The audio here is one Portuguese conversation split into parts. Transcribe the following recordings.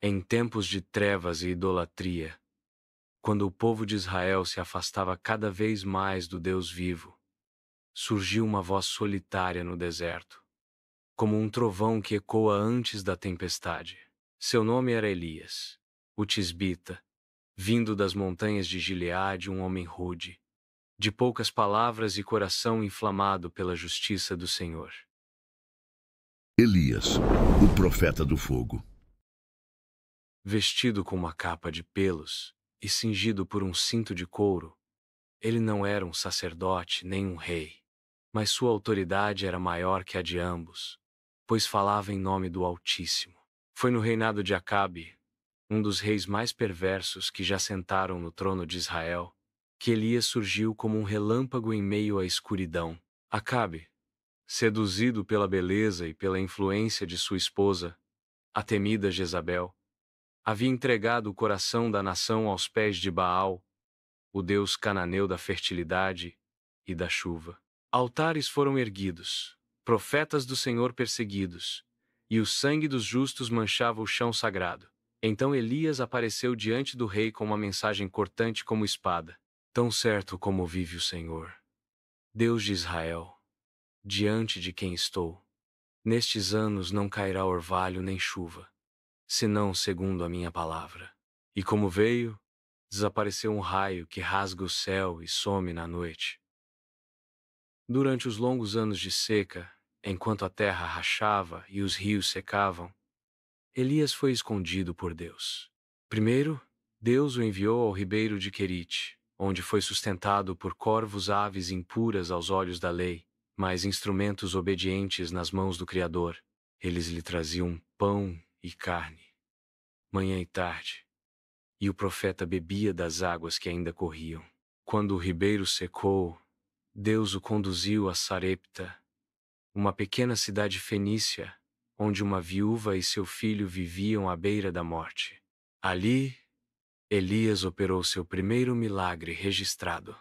Em tempos de trevas e idolatria, quando o povo de Israel se afastava cada vez mais do Deus vivo, surgiu uma voz solitária no deserto, como um trovão que ecoa antes da tempestade. Seu nome era Elias, o tisbita, vindo das montanhas de Gileade, um homem rude, de poucas palavras e coração inflamado pela justiça do Senhor. Elias, o profeta do fogo. Vestido com uma capa de pelos e cingido por um cinto de couro, ele não era um sacerdote nem um rei, mas sua autoridade era maior que a de ambos, pois falava em nome do Altíssimo. Foi no reinado de Acabe, um dos reis mais perversos que já sentaram no trono de Israel, que Elias surgiu como um relâmpago em meio à escuridão. Acabe, seduzido pela beleza e pela influência de sua esposa, a temida Jezabel, havia entregado o coração da nação aos pés de Baal, o deus cananeu da fertilidade e da chuva. Altares foram erguidos, profetas do Senhor perseguidos, e o sangue dos justos manchava o chão sagrado. Então Elias apareceu diante do rei com uma mensagem cortante como espada. Tão certo como vive o Senhor, Deus de Israel, diante de quem estou, nestes anos não cairá orvalho nem chuva, senão segundo a minha palavra. E como veio, desapareceu um raio que rasga o céu e some na noite. Durante os longos anos de seca, enquanto a terra rachava e os rios secavam, Elias foi escondido por Deus. Primeiro, Deus o enviou ao ribeiro de Querite, onde foi sustentado por corvos, aves impuras aos olhos da lei, mas instrumentos obedientes nas mãos do Criador. Eles lhe traziam pão e carne, manhã e tarde, e o profeta bebia das águas que ainda corriam. Quando o ribeiro secou, Deus o conduziu a Sarepta, uma pequena cidade fenícia, onde uma viúva e seu filho viviam à beira da morte. Ali, Elias operou seu primeiro milagre registrado.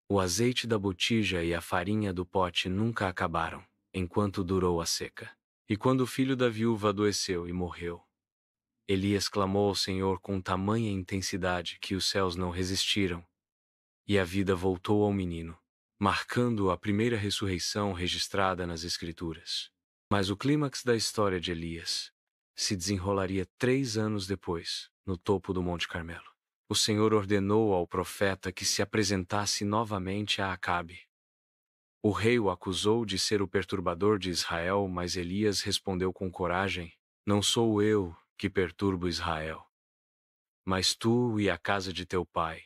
O azeite da botija e a farinha do pote nunca acabaram, enquanto durou a seca. E quando o filho da viúva adoeceu e morreu, Elias clamou ao Senhor com tamanha intensidade que os céus não resistiram, e a vida voltou ao menino, marcando a primeira ressurreição registrada nas Escrituras. Mas o clímax da história de Elias se desenrolaria 3 anos depois, no topo do Monte Carmelo. O Senhor ordenou ao profeta que se apresentasse novamente a Acabe. O rei o acusou de ser o perturbador de Israel, mas Elias respondeu com coragem: Não sou eu que perturbo Israel, mas tu e a casa de teu pai,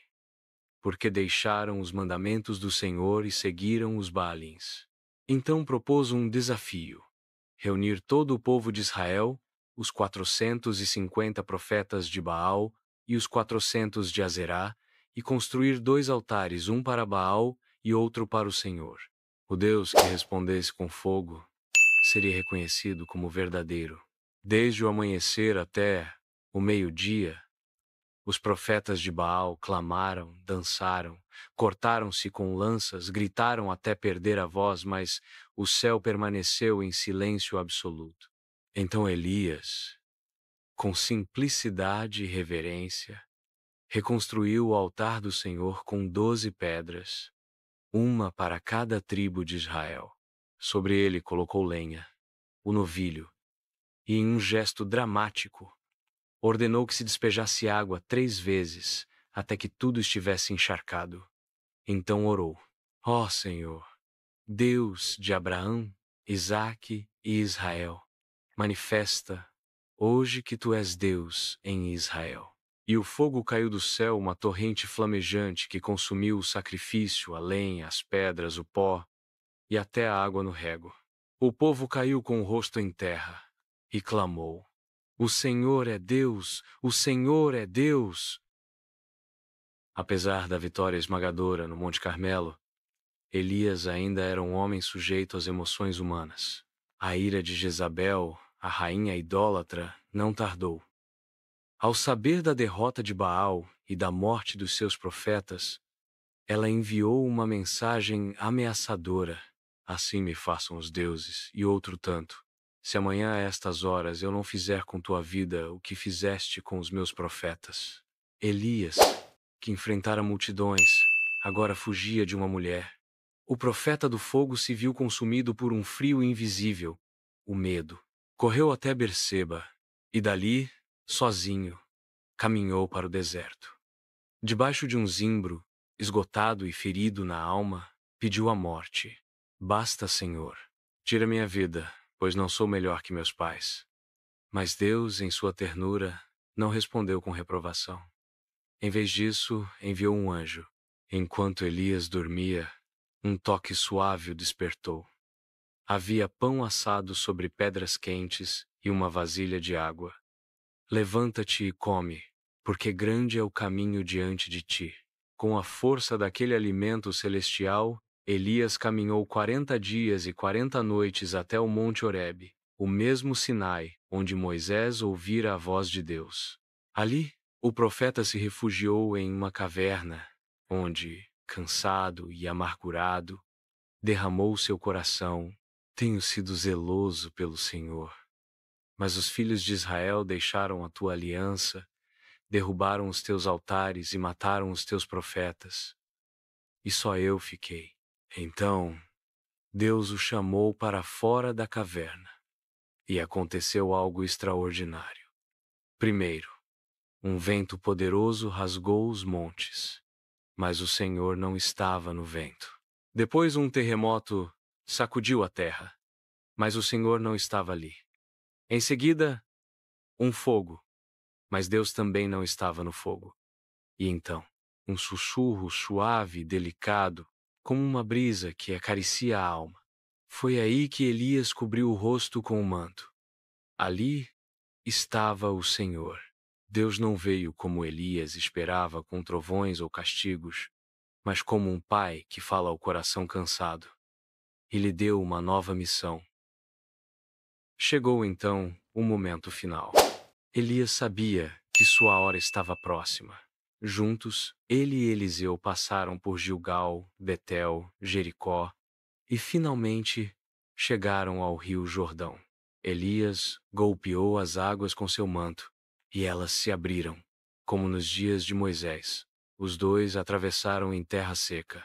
porque deixaram os mandamentos do Senhor e seguiram os Baalins. Então propôs um desafio: reunir todo o povo de Israel, os 450 profetas de Baal e os 400 de Azerá, e construir 2 altares, um para Baal e outro para o Senhor. O Deus que respondesse com fogo seria reconhecido como verdadeiro. Desde o amanhecer até o meio-dia, os profetas de Baal clamaram, dançaram, cortaram-se com lanças, gritaram até perder a voz, mas o céu permaneceu em silêncio absoluto. Então Elias, com simplicidade e reverência, reconstruiu o altar do Senhor com 12 pedras, uma para cada tribo de Israel. Sobre ele colocou lenha, o novilho, e em um gesto dramático, ordenou que se despejasse água 3 vezes, até que tudo estivesse encharcado. Então orou: Ó Senhor, Deus de Abraão, Isaque e Israel, manifesta hoje que tu és Deus em Israel. E o fogo caiu do céu, uma torrente flamejante que consumiu o sacrifício, a lenha, as pedras, o pó e até a água no rego. O povo caiu com o rosto em terra e clamou: O Senhor é Deus! O Senhor é Deus! Apesar da vitória esmagadora no Monte Carmelo, Elias ainda era um homem sujeito às emoções humanas. A ira de Jezabel, a rainha idólatra, não tardou. Ao saber da derrota de Baal e da morte dos seus profetas, ela enviou uma mensagem ameaçadora: Assim me façam os deuses, e outro tanto, se amanhã a estas horas eu não fizer com tua vida o que fizeste com os meus profetas. Elias, que enfrentara multidões, agora fugia de uma mulher. O profeta do fogo se viu consumido por um frio invisível, o medo. Correu até Berseba, e dali, sozinho, caminhou para o deserto. Debaixo de um zimbro, esgotado e ferido na alma, pediu a morte. Basta, Senhor. Tira minha vida, pois não sou melhor que meus pais. Mas Deus, em sua ternura, não respondeu com reprovação. Em vez disso, enviou um anjo. Enquanto Elias dormia, um toque suave o despertou. Havia pão assado sobre pedras quentes e uma vasilha de água. Levanta-te e come, porque grande é o caminho diante de ti. Com a força daquele alimento celestial, Elias caminhou 40 dias e 40 noites até o Monte Horebe, o mesmo Sinai, onde Moisés ouvira a voz de Deus. Ali, o profeta se refugiou em uma caverna, onde, cansado e amargurado, derramou seu coração: tenho sido zeloso pelo Senhor. Mas os filhos de Israel deixaram a tua aliança, derrubaram os teus altares e mataram os teus profetas. E só eu fiquei. Então, Deus o chamou para fora da caverna. E aconteceu algo extraordinário. Primeiro, um vento poderoso rasgou os montes, mas o Senhor não estava no vento. Depois, um terremoto sacudiu a terra, mas o Senhor não estava ali. Em seguida, um fogo, mas Deus também não estava no fogo. E então, um sussurro suave e delicado, como uma brisa que acaricia a alma. Foi aí que Elias cobriu o rosto com o manto. Ali estava o Senhor. Deus não veio como Elias esperava, com trovões ou castigos, mas como um pai que fala ao coração cansado. E lhe deu uma nova missão. Chegou então o momento final. Elias sabia que sua hora estava próxima. Juntos, ele e Eliseu passaram por Gilgal, Betel, Jericó e finalmente chegaram ao rio Jordão. Elias golpeou as águas com seu manto e elas se abriram, como nos dias de Moisés. Os dois atravessaram em terra seca.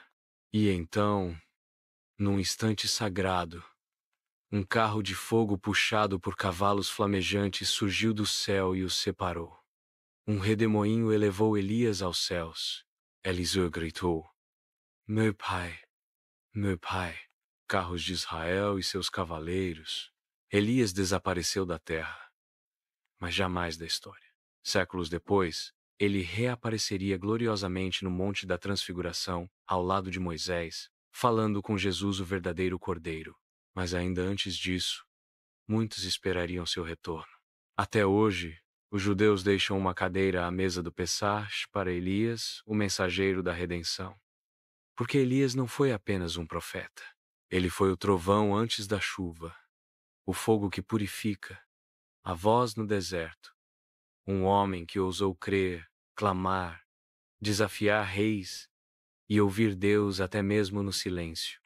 E então, num instante sagrado, um carro de fogo puxado por cavalos flamejantes surgiu do céu e os separou. Um redemoinho elevou Elias aos céus. Eliseu gritou: meu pai, carros de Israel e seus cavaleiros. Elias desapareceu da terra, mas jamais da história. Séculos depois, ele reapareceria gloriosamente no Monte da Transfiguração, ao lado de Moisés, falando com Jesus, o verdadeiro Cordeiro. Mas ainda antes disso, muitos esperariam seu retorno. Até hoje, os judeus deixam uma cadeira à mesa do Pessach para Elias, o mensageiro da redenção. Porque Elias não foi apenas um profeta. Ele foi o trovão antes da chuva, o fogo que purifica, a voz no deserto, um homem que ousou crer, clamar, desafiar reis e ouvir Deus até mesmo no silêncio.